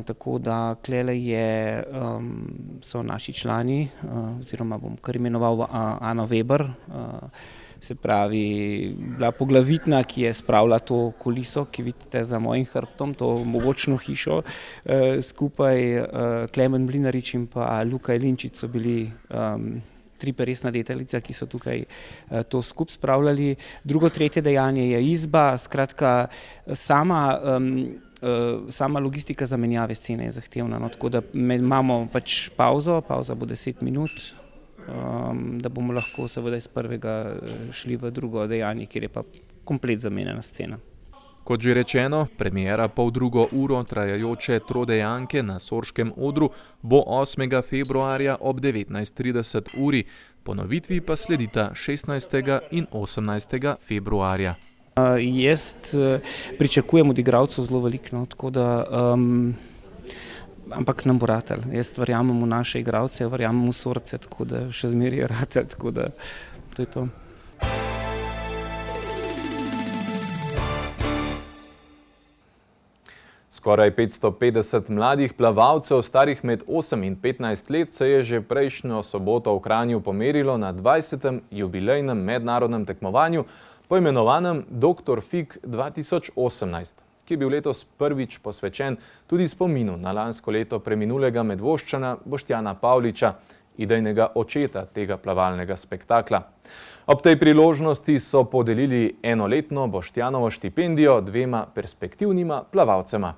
Tako da klele so naši člani, oziroma bom kar imenoval Ano Weber, se pravi, bila poglavitna, ki je spravila to kuliso, ki vidite za mojim hrbtom, to mogočno hišo, skupaj Klemen Mlinarič in pa Luka Jelinčič so bili 3 peresna deteljica, ki so tukaj to skupaj spravljali. Drugo, tretje dejanje je izba, skratka, sama logistika zamenjave scene je zahtevna, tako da imamo pač pauza bo 10 minut, da bomo lahko seveda iz prvega šli v drugo dejanje, kjer je pa komplet zamenjena scena. Kot že rečeno, premiera poldrugo uro trajajoče trodejanke na Sorškem odru bo 8. februarja ob 19:30 uri, ponovitvi pa sledita 16. in 18. februarja. Jaz pričakujem od igralcev zelo veliko, tako da ampak nam bo ratel. Jaz verjamem v naše igralce, verjamem v Sorce, tako da še zmeraj je ratel, tako da to je to. Skoraj 550 mladih plavalcev, starih med 8 in 15 let, se je že prejšnjo soboto v Kranju pomerilo na 20. jubilejnem mednarodnem tekmovanju, poimenovanem Dr. Fig 2018, ki je bil letos prvič posvečen tudi spominu na lansko leto preminulega Medvoščana Boštjana Pavliča, idejnega očeta tega plavalnega spektakla. Ob tej priložnosti so podelili enoletno Boštjanovo štipendijo 2 perspektivnima plavalcema.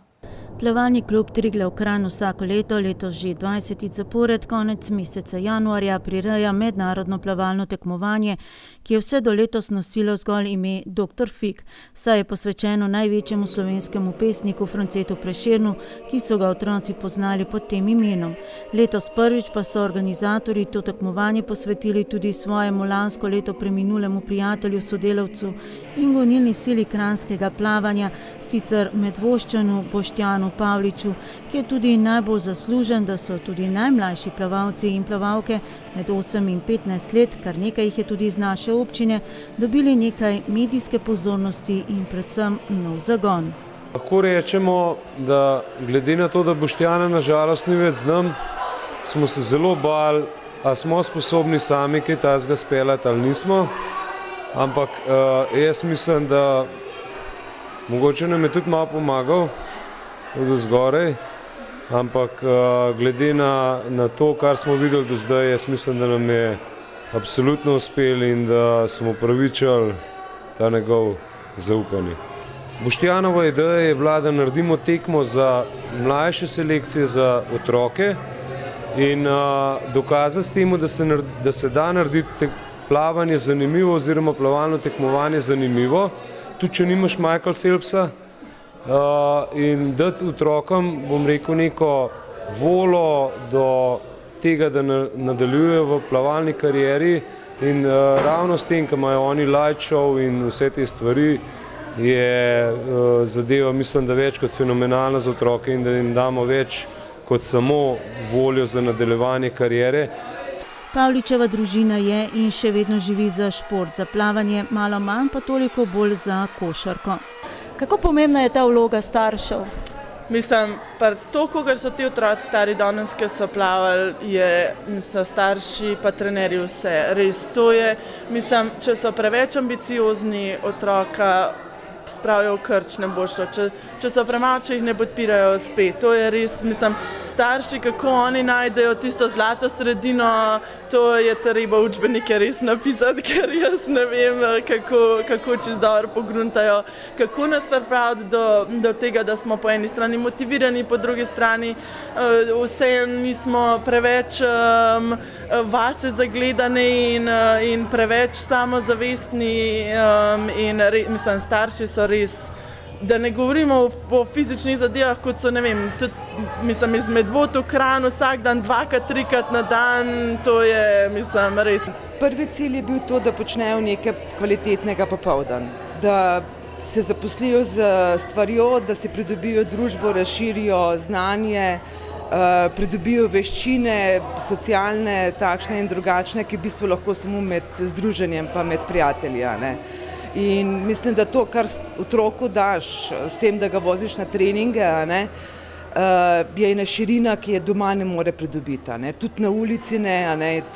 Plavalni klub Triglav Kranj vsako leto, letos že 20. zapored, konec meseca januarja prireja mednarodno plavalno tekmovanje, ki je vse do letos nosilo zgolj ime Dr. Fig, saj je posvečeno največjemu slovenskemu pesniku Francetu Prešernu, ki so ga otroci poznali pod tem imenom. Letos prvič pa so organizatorji to tekmovanje posvetili tudi svojemu lansko leto preminulemu prijatelju, sodelavcu in gonilni sili kranjskega plavanja, sicer Medvoščanu Boštjanu Pavliču, ki je tudi najbolj zaslužen, da so tudi najmlajši plavalci in plavalke med 8 in 15 let, kar nekaj jih je tudi iz naše občine, dobili nekaj medijske pozornosti in predvsem nov zagon. Lahko rečemo, da glede na to, da Boštjana nažalost ni več z nami, smo se zelo bali, a smo sposobni sami kaj takega speljati ali nismo, ampak jaz mislim, da mogoče nam je tudi malo pomagal od zgoraj, ampak glede na to, kar smo videli do zdaj, jaz mislim, da nam je absolutno uspel in da smo upravičili ta njegov zaupanje. Boštjanova ideja je bila, da naredimo tekmo za mlajše selekcije, za otroke in dokazati s tem, da se da narediti plavanje zanimivo oziroma plavalno tekmovanje zanimivo, tudi če nimaš Michael Phelpsa, in dati otrokom, bom rekel, neko volo do tega, da nadaljujejo v plavalni karieri In ravno s tem, ko imajo oni light show in vse te stvari, je zadeva, mislim, da več kot fenomenalna za otroke in da jim damo več kot samo voljo za nadaljevanje kariere. Pavličeva družina je in še vedno živi za šport, za plavanje, malo manj pa toliko bolj za košarko. Kako pomembna je ta vloga staršev? Mislim, to, kogar so ti otroci stari danes, ki so plavali, so starši pa trenerji vse. Res, to je, mislim, če so preveč ambiciozni, otroka spravijo v krč, ne bo šlo. Če so premalo, če jih ne podpirajo spet. To je res, mislim, starši, kako oni najdejo tisto zlato sredino, to je treba učbenike res napisati, ker jaz ne vem, kako čez dobro pogruntajo, kako nas pripraviti do tega, da smo po eni strani motivirani, po drugi strani vseeno nismo preveč vase zagledani in preveč samozavestni in mislim, starši so res, da ne govorimo o fizičnih zadevah, kot so, ne vem, tudi, mislim, iz Medvod v Kranj vsak dan 2-3 na dan, to je, mislim, res. Prvi cilj je bil to, da počnejo nekaj kvalitetnega popoldan, da se zaposlijo z stvarjo, da si pridobijo družbo, razširijo znanje, pridobijo veščine, socialne, takšne in drugačne, ki v bistvu lahko samo med združenjem pa med prijatelji, ne. In mislim, da to, kar otroku daš s tem, da ga voziš na treninge, ne, je ena širina, ki je doma ne more pridobiti, ne. Tudi na ulici ne,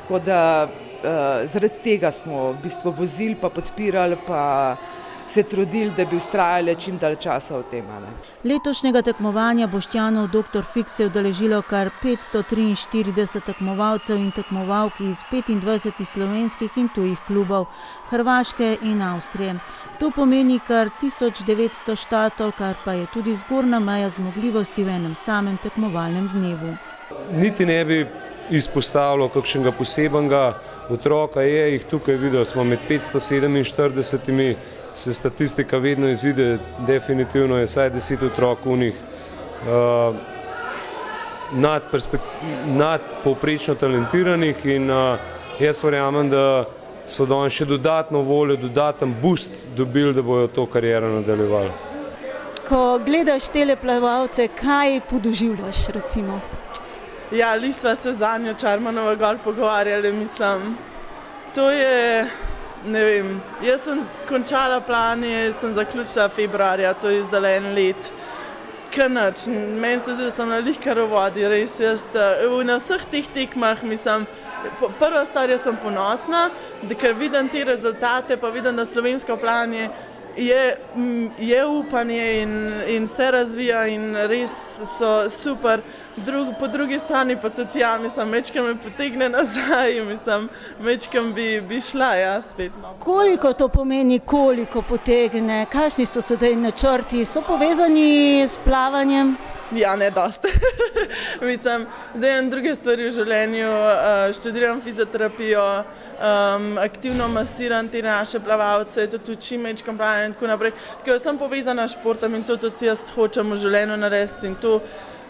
tako da zaradi tega smo v bistvu vozili pa podpirali pa se trudili, da bi vztrajali čim dalj časa v tem. Ne. Letošnjega tekmovanja Boštjanov Dr. Fik se je udeležilo kar 543 tekmovalcev in tekmovalk iz 25 slovenskih in tujih klubov, Hrvaške in Avstrije. To pomeni kar 1900 štartov, kar pa je tudi zgornja meja zmogljivosti v enem samem tekmovalnem dnevu. Niti ne bi izpostavljal kakšnega posebenega otroka, jih tukaj videl, smo med 547, se statistika vedno izide, definitivno je vsaj 10 otrok v njih nadpovprečno talentiranih in jaz verjamem, da so danes še dodatno voljo, dodaten boost dobili, da bojo to kariero nadaljevali. Ko gledaš tele plavalce, kaj podoživljaš, recimo? Ja, sva se zadnjo Čarmanova gor pogovarjali, mislim, to je, ne vem, jaz sem končala plavanje, sem zaključila februarja, to je zdaj 1 let. Nič, meni se zdi, da sem na lihkar v vodi, res jaz, na vseh teh tekmah, mislim, prva stvar, jaz sem ponosna, ker vidim te rezultate, pa vidim, da slovensko plavanje je upanje in se razvija in res so super. Po drugi strani pa tudi mislim, mečkam me potegne nazaj, mislim, mečkam bi šla, spet. Koliko to pomeni, koliko potegne, kakšni so sedaj načrti, so povezani s plavanjem? Ja, ne dosti. Mislim, zdaj imam druge stvari v življenju, študiram fizioterapijo, aktivno masiram te naše plavalce, tudi učim mečkam plavanje in tako naprej. Tako sem povezana s športom in to tudi jaz hočem v življenju narediti in to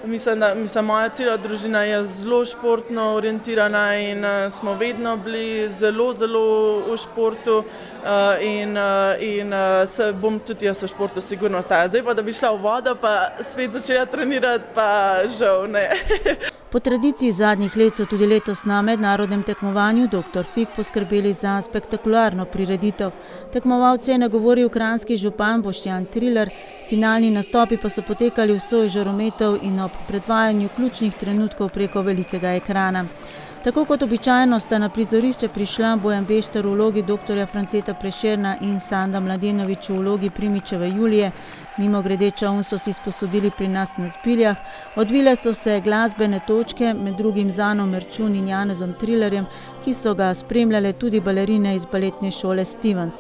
mislim, da moja cela družina je zelo športno orientirana in smo vedno bili zelo v športu in se bom tudi jaz v športu sigurno ostala. Zdaj pa, da bi šla v vodo pa svet začela trenirati, pa žal ne. Po tradiciji zadnjih let so tudi letos na mednarodnem tekmovanju Dr. Fik poskrbeli za spektakularno prireditev. Tekmovalce je nagovoril kranjski župan Boštjan Trilar, finalni nastopi pa so potekali v soji žarometov in ob predvajanju ključnih trenutkov preko velikega ekrana. Tako kot običajno sta na prizorišče prišla Bojan Bešter v vlogi dr. Franceta Prešerna in Sanda Mladenović v vlogi Primičeve Julije. Mimogrede, čoln so si sposodili pri nas na Zbiljah. Odvile so se glasbene točke, med drugim z Ano Merčun in Janezom Trilarjem, ki so ga spremljale tudi balerine iz baletne šole Stevens.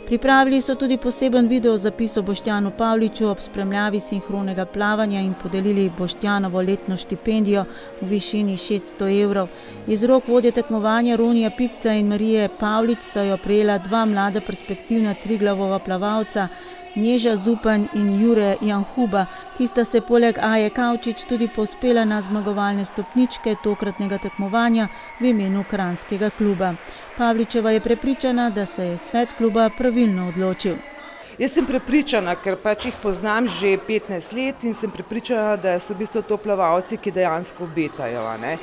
Pripravili so tudi poseben video zapis o Boštjanu Pavliču ob spremljavi sinhronega plavanja in podelili Boštjanovo letno štipendijo v višini 600 evrov. Iz rok vodje tekmovanja Ronija Pikca in Marije Pavlič sta jo prejela 2 mlada perspektivna Triglavova plavalca, Neža Zupanj in Jure Janhuba, ki sta se poleg Aje Kavčič tudi povzpela na zmagovalne stopničke tokratnega tekmovanja v imenu kranjskega kluba. Pavličeva je prepričana, da se je svet kluba pravilno odločil. Jaz sem prepričana, ker pač jih poznam že 15 let in sem prepričana, da so v bistvu to plavalci, ki dejansko obetajo. Ne.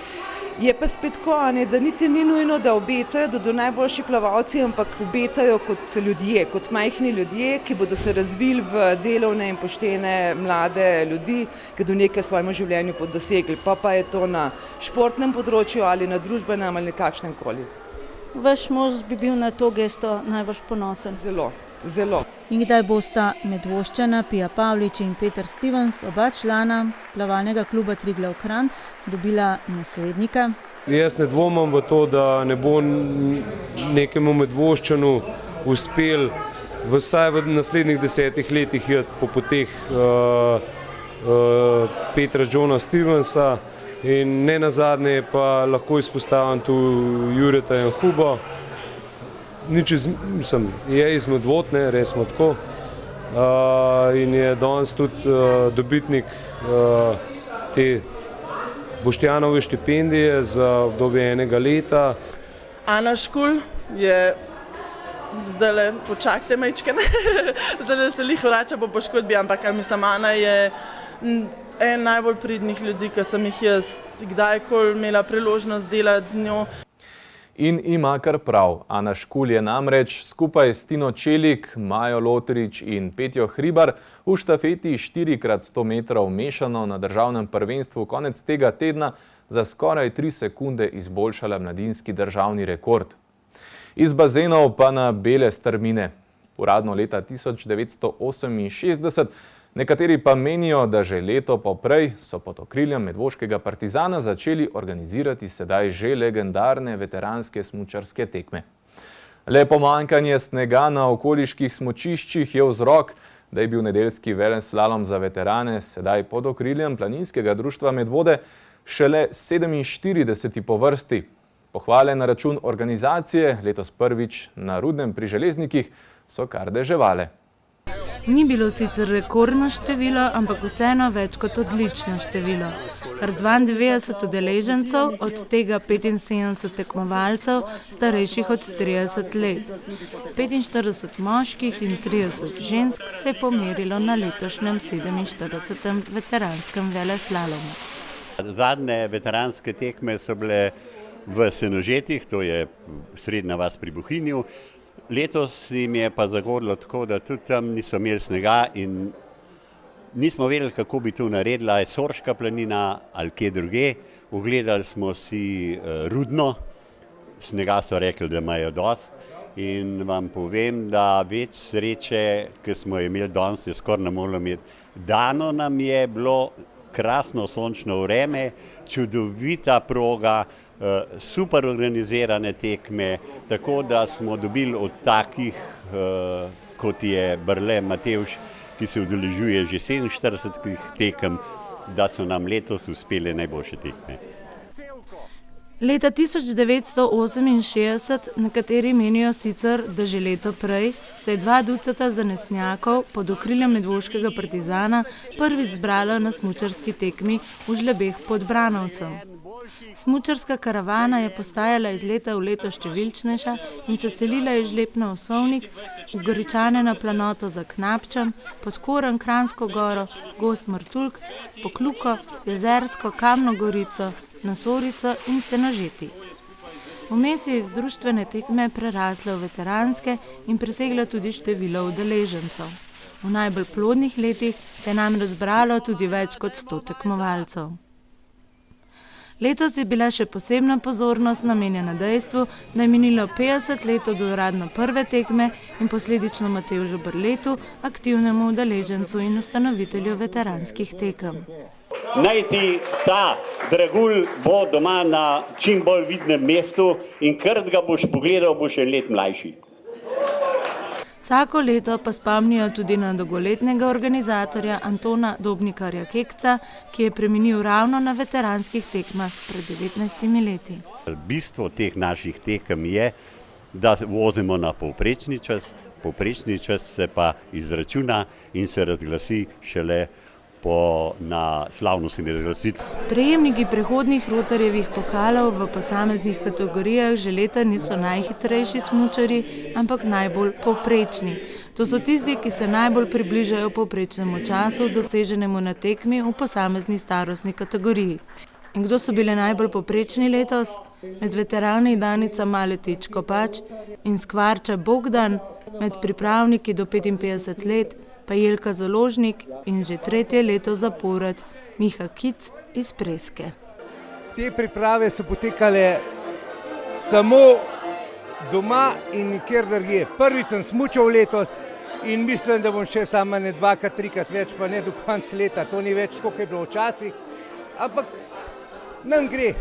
Je pa spet tako, da niti ni nujno, da obetajo, do najboljši plavalci, ampak obetajo kot ljudje, kot majhni ljudje, ki bodo se razvili v delovne in poštene mlade ljudi, ki do nekaj v svojem življenju bodo dosegli. Pa je to na športnem področju ali na družbenem ali kakšnem koli. Vaš mož bi bil na to gesto najbolj ponosen. Zelo. In kdaj bosta Medvoščana, Pija Pavlič in Peter Stevens, oba člana plavalnega kluba Triglav Kranj, dobila naslednika? Jaz ne dvomim v to, da ne bo nekemu Medvoščanu uspel vsaj v naslednjih 10 letih iti po poteh Petra Johna Stevensa in ne nazadnje pa lahko izpostavim tu Jureta Janhubo. Je iz Medvod, res smo tako, in je danes tudi dobitnik te Boštjanove štipendije za obdobje 1 leta. Ana Škulj je zdajle, počakajte majčkene, zdajle se lih vrača po poškodbi, ampak mislim, Ana je en najbolj pridnih ljudi, ki sem jih jaz kdajkoli imela priložnost delati z njo. In ima kar prav. Ana Škulj je namreč skupaj s Tino Čelik, Majo Lotrič in Petjo Hribar v štafeti 4x100 metrov mešano na državnem prvenstvu konec tega tedna za skoraj 3 sekunde izboljšala mladinski državni rekord. Iz bazenov pa na bele strmine. Uradno leta 1968, nekateri pa menijo, da že leto poprej so pod okriljem medvoškega Partizana začeli organizirati sedaj že legendarne veteranske smučarske tekme. Le pomanjkanje snega na okoliških smučiščih je vzrok, da je bil nedeljski veleslalom za veterane sedaj pod okriljem Planinskega društva Medvode šele 47. po vrsti. Pohvale na račun organizacije, letos prvič na Rudnem pri Železnikih, so kar deževale. Ni bilo sicer rekordno število, ampak vseeno več kot odlično število. Kar 92 udeležencev, od tega 75 tekmovalcev, starejših od 30 let. 45 moških in 30 žensk se je pomerilo na letošnjem 47. veteranskem veleslalomu. Zadnje veteranske tekme so bile v Senožetih, to je srednja vas pri Bohinju. Letos jim je pa zagodilo tako, da tudi tam niso imeli snega in nismo vedeli, kako bi to naredila, je Sorška planina ali kje druge. Ogledali smo si Rudno, snega so rekli, da imajo dosti in vam povem, da več sreče, ki smo imeli danes, je skoraj ne moralo imeti. Dano nam je bilo krasno sončno vreme, čudovita proga, super organizirane tekme, tako da smo dobili od takih, kot je Brle Matevž, ki se udeležuje že 47 tekem, da so nam letos uspele najboljše tekme. Leta 1968, nekateri menijo sicer, da že leto prej, se je 2 ducata zanesenjakov pod okriljem Medvoškega Partizana prvič zbralo na smučarski tekmi v Žlebeh pod Branovcem. Smučarska karavana je postajala iz leta v leto številčnejša in se selila iz Žleb na Osovnik, v Goričane na planoto za Knapčem, pod Koren, Kranjsko goro, Gozd Martuljk, Pokluko, Jezersko, Kamno Gorico, na Sorico in Senožeti. Vmes je iz društvene tekme prerasla v veteranske in presegla tudi število udeležencev. V najbolj plodnih letih se je nam razbralo tudi več kot 100 tekmovalcev. Letos je bila še posebna pozornost namenjena dejstvu, da je minilo 50 let od uradno prve tekme in posledično Matevžu Brletu, aktivnemu udeležencu in ustanovitelju veteranskih tekem. Naj ti ta dragulj bo doma na čim bolj vidnem mestu in kar ga boš pogledal, boš en let mlajši. Vsako leto pa spomnijo tudi na dolgoletnega organizatorja Antona Dobnikarja Kekca, ki je preminil ravno na veteranskih tekmah pred 19 leti. Bistvo teh naših tekem je, da vozimo na povprečni čas, povprečni čas se pa izračuna in se razglasi šele na slavnostni razglasitvi. Prejemniki prehodnih Rotarjevih pokalov v posameznih kategorijah že leta niso najhitrejši smučarji, ampak najbolj povprečni. To so tisti, ki se najbolj približajo povprečnemu času, doseženemu na tekmi v posamezni starostni kategoriji. In kdo so bile najbolj povprečni letos? Med veterani Danica Maletič Kopač in Skvarča Bogdan, med pripravniki do 55 let pa Jelka Založnik in že tretje leto zapored Miha Kic iz Preske. Te priprave so potekale samo doma in nikjer drugje. Prvič sem smučal letos in mislim, da bom še samo ne dvakrat, trikrat več, pa ne do konca leta. To ni več, koliko je bilo včasih, ampak nam gre.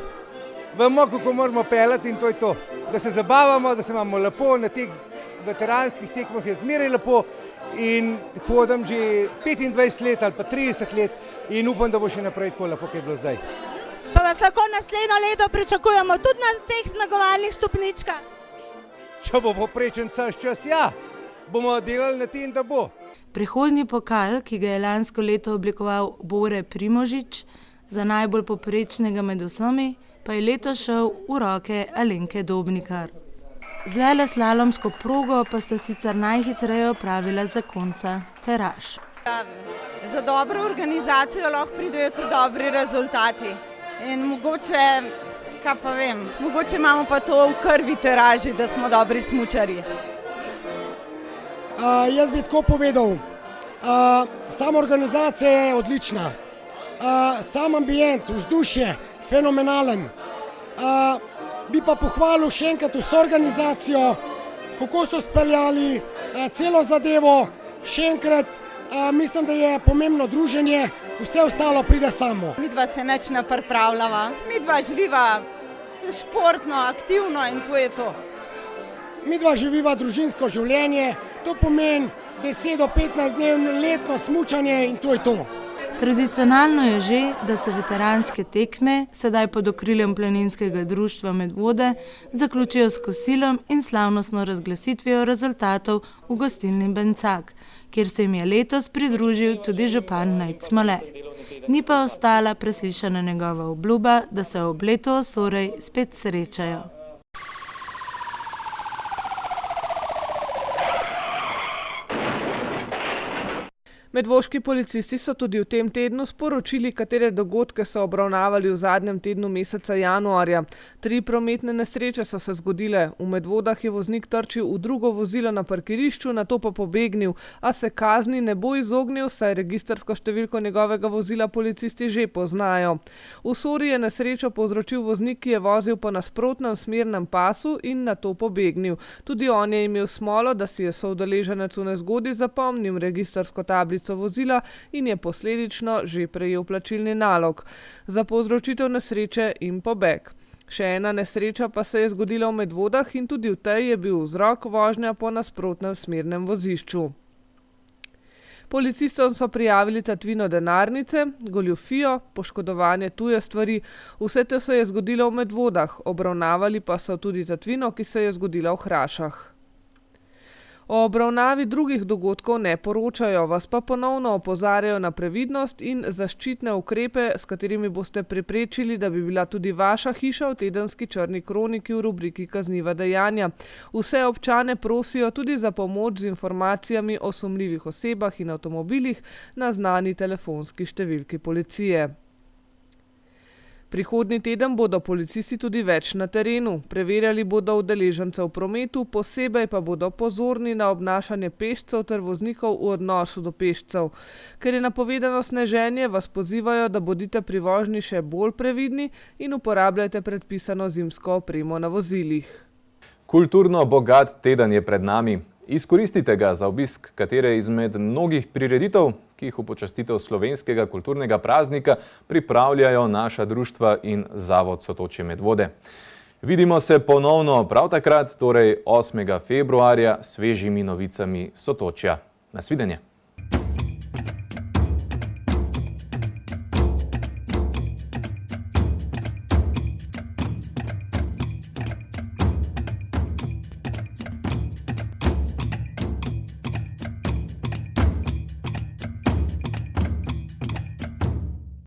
Vemo, kako moramo pelati in to je to. Da se zabavamo, da se imamo lepo, na teh veteranskih tekmah je zmeraj lepo in hodim že 25 let ali pa 30 let in upam, da bo še naprej tako lepo, kot je bilo zdaj. Pa vas lahko naslednjo leto pričakujemo tudi na teh zmagovalnih stopničkah? Če bo povprečen čas, ja, bomo delali na tem, da bo. Prehodni pokal, ki ga je lansko leto oblikoval Bore Primožič, za najbolj povprečnega med vsemi, pa je letos šel v roke Alenke Dobnikar. Z veleslalomsko progo pa sta sicer najhitreje opravila zakonca Teraš. Za dobro organizacijo lahko pridejo tudi dobri rezultati. In mogoče, kaj pa vem, mogoče imamo pa to v krvi Teraži, da smo dobri smučarji. Jaz bi tako povedal, sama organizacija je odlična. Sam ambient, vzdušje, fenomenalen. Bi pa pohvalil še enkrat vso organizacijo, kako so speljali celo zadevo. Še enkrat mislim, da je pomembno druženje, vse ostalo pride samo. Midva se nič ne pripravljava, midva živiva športno, aktivno in to je to. Midva živiva družinsko življenje, to pomeni 10 do 15 dni letno smučanje in to je to. Tradicionalno je že, da se veteranske tekme, sedaj pod okriljem Planinskega društva Medvode, zaključijo s kosilom in slavnostno razglasitvijo rezultatov v gostilni Bencak, kjer se jim je letos pridružil tudi župan Nejc Smole. Ni pa ostala preslišana njegova obljuba, da se ob letu Osorej spet srečajo. Medvoški policisti so tudi v tem tednu sporočili, katere dogodke so obravnavali v zadnjem tednu meseca januarja. 3 prometne nesreče so se zgodile. V Medvodah je voznik trčil v drugo vozilo na parkirišču, nato pa pobegnil, a se kazni ne bo izognil, saj registrsko številko njegovega vozila policisti že poznajo. V Sori je nesrečo povzročil voznik, ki je vozil po nasprotnem smernem pasu in nato pobegnil. Tudi on je imel smolo, da si je soudeleženec v nezgodi zapomnil registrsko tablico vozila in je posledično že prejel plačilni nalog za povzročitev nesreče in pobeg. Še ena nesreča pa se je zgodila v Medvodah in tudi v tej je bil vzrok vožnja po nasprotnem smernem vozišču. Policistom so prijavili tatvino denarnice, goljufijo, poškodovanje tuje stvari. Vse to se je zgodilo v Medvodah, obravnavali pa so tudi tatvino, ki se je zgodila v Hrašah. O obravnavi drugih dogodkov ne poročajo, vas pa ponovno opozarjajo na previdnost in zaščitne ukrepe, s katerimi boste preprečili, da bi bila tudi vaša hiša v tedenski črni kroniki v rubriki Kazniva dejanja. Vse občane prosijo tudi za pomoč z informacijami o sumljivih osebah in avtomobilih na znani telefonski številki policije. Prihodnji teden bodo policisti tudi več na terenu. Preverjali bodo udeležence v prometu, posebej pa bodo pozorni na obnašanje pešcev ter voznikov v odnosu do pešcev. Ker je napovedano sneženje, vas pozivajo, da bodite pri vožnji še bolj previdni in uporabljajte predpisano zimsko opremo na vozilih. Kulturno bogat teden je pred nami. Izkoristite ga za obisk katere izmed mnogih prireditev, ki jih v počastitev slovenskega kulturnega praznika pripravljajo naša društva in Zavod Sotočje Medvode. Vidimo se ponovno prav takrat, torej 8. februarja, s svežimi novicami Sotočja. Nasvidenje!